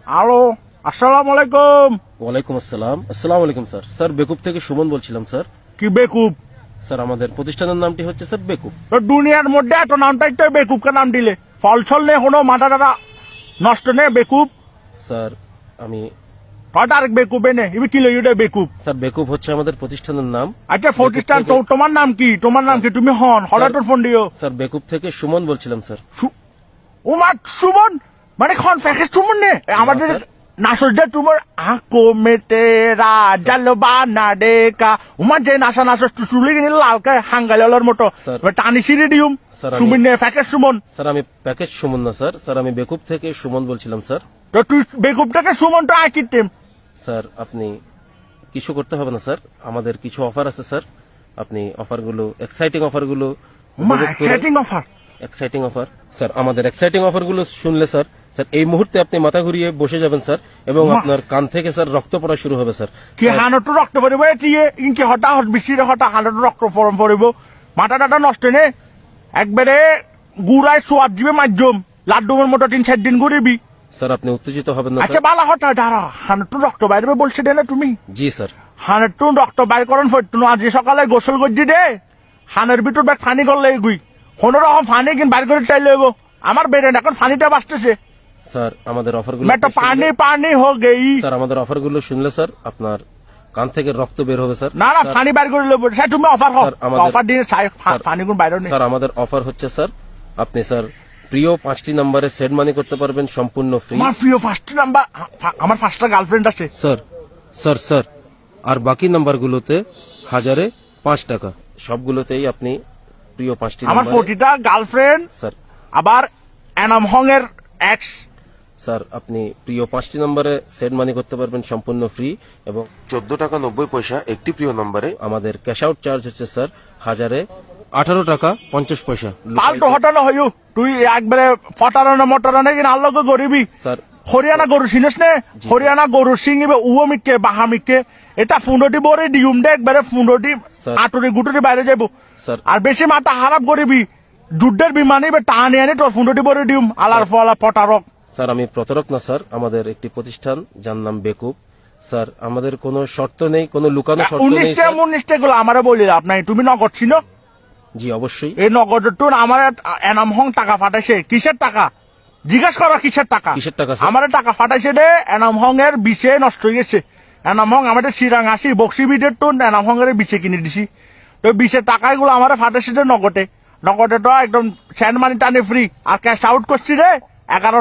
Hello, আসসালামু আলাইকুম। ওয়ালাইকুম আসসালাম। আসসালামু আলাইকুম স্যার। স্যার বেকুব থেকে সুমন বলছিলাম স্যার। কি বেকুব? স্যার আমাদের প্রতিষ্ঠানের নামটি হচ্ছে স্যার বেকুব। তো দুনিয়ার মধ্যে এত নামটাই তো বেকুবকে নাম দিলে, ফল ছল নেই, কোনো মাথা টাথা নষ্ট নেই, বেকুব। স্যার আমি হয়তো আরেক বেকুবে নে, ইবি কি লই ওটা বেকুব। স্যার বেকুব হচ্ছে আমাদের প্রতিষ্ঠানের নাম। আচ্ছা প্রতিষ্ঠান বেকুব থেকে- তোমার নাম কি? তোমার নাম কি? তুমি হন হঠাৎ ফোন দিও। স্যার বেকুব থেকে সুমন বলছিলাম স্যার। উমার সুমন মানে খন ফ্যাকেস সুমন নে আমাদের স্যার। নাসরদের তোমার আঁকো মেটেরা জালবা না ডেকা উমার যে নাসা নাসা চুলি কিনে লালকে হাঙ্গালের মতো স্যার। টানি সিঁড়ি দিউম স্যার, আমি- সুমিন নে ফ্যাকেস সুমন। স্যার আমি প্যাকেজ সুমন না স্যার। স্যার আমি বেকুব থেকে সুমন বলছিলাম স্যার। তো তুই বেকুবটাকে সুমন তো আঁকিতেম। স্যার আপনি কিছু করতে হবে না স্যার, আমাদের কিছু অফার আছে স্যার। আপনি অফারগুলো এক্সাইটিং অফারগুলো exciting offer. Exciting offer sir, আমাদের এক্সাইটিং অফারগুলো শুনলে স্যার স্যার এই মুহূর্তে আপনি মাথা ঘুরিয়ে বসে যাবেন স্যার, এবং আপনার কান থেকে স্যার রক্ত পড়া শুরু হবে স্যার। কি হানটো রক্ত পড়িব এটিয়ে ইনকি হঠাৎ হট বৃষ্টি হঠাৎ হানটো রক্ত ফরম পড়িব, মাথা টাটা নষ্ট নে একবারে গুড়ায় সোয়াদ দিবে মাধ্যম লাড্ডুমের মতো 3-4 দিন ঘুরিবি। স্যার আপনি উত্তেজিত হবেন না আচ্ছা স্যার। বালা হঠাৎ দাঁড়া হানটো রক্ত বাইরে বলছে দে না তুমি। জি স্যার। হানের রক্ত বাইর করেন ফট্টু আজ সকালে গোসল করছি দে হানের ভিতর ব্যাগ ফানি করলে গুই কোনো রকম ফানি কিন বাইর করে টাই লইব আমার বেড়ে এখন ফানিটা বাঁচতেছে। স্যার আমাদের অফারগুলো मैं तो पानी पानी हो गई। স্যার আমাদের অফারগুলো শুনলে স্যার আপনার কান থেকে রক্ত বের হবে স্যার। না না ফানি বাইর করে লইব সে তুমি অফার হও স্যার, আমাদের- অফার দিয়ে স্যার, ফানি কোন বাইরে নেই। স্যার আমাদের অফার হচ্ছে স্যার, আপনি স্যার প্রিয় 5টি নম্বরে সেট মানি করতে পারবেন সম্পূর্ণ ফ্রি। আমার প্রিয় ফার্স্ট নাম্বার আমার ফার্স্টটা গার্লফ্রেন্ড আছে। স্যার স্যার স্যার আর বাকি নাম্বারগুলোতে 1005 টাকা, সবগুলোতেই আপনি প্রিয় 5টি আমার নম্বরে 40টা গার্লফ্রেন্ড স্যার। আবার এনাম হং এর এক্স। স্যার আপনি প্রিয় 5টি নম্বরে সেট মানি করতে পারবেন সম্পূর্ণ ফ্রি, এবং 14 টাকা 90 পয়সা একটি প্রিয় নম্বরে। আমাদের ক্যাশ আউট চার্জ হচ্ছে স্যার 18 টাকা 50 পয়সা। ফালতু হটানো হইউ তুই একবারে ফটারানো মটারানো কিনা আল্লাহ গরিবি। স্যার হরিয়ানা গরু চিনিস নে? হরিয়ানা গরু সিংবে উও মিকে বাহা মিকে এটা ফুন্ডটি বরে ডিউম দে একবারে ফুন্ডটি স্যার। আটুরি গুটুরি বাইরে যাবো। স্যার। আর বেশি মাথা খারাপ করিবি যুদ্ধের বিমানে টানি আনি তোর ফুন্ডটি বরে ডিউম আলার ফলা পটারক। স্যার আমি প্রতারক না স্যার, আমাদের একটি প্রতিষ্ঠান যার নাম বেকুব। স্যার আমাদের কোনো শর্ত নেই, কোনো লুকানো শর্ত নেই 19টা স্যার। 19টা গুলো আমারে বলি আপনার তুমি নগদ ছিল জি অবশ্যই। এই নগদের টুন আমার এনাম হং টাকা ফাটাইছে কিসের টাকা জিজ্ঞেস করো কিসের টাকা। কিসের টাকা স্যার? আমার টাকা ফাটাইছে দে এনাম হং এর বিছে নষ্ট হয়ে গেছে। এনাম হং আমাদের সিরাং আসি বক্সি বিডের টুন এনাম হং এর বিছে কিনে দিছি। তো বিশের টাকাগুলো আমার ফাটাইছে যে নগদে নগদে তো একদম স্যান্ড মানি টানে ফ্রি আর ক্যাশ আউট করছি রে 11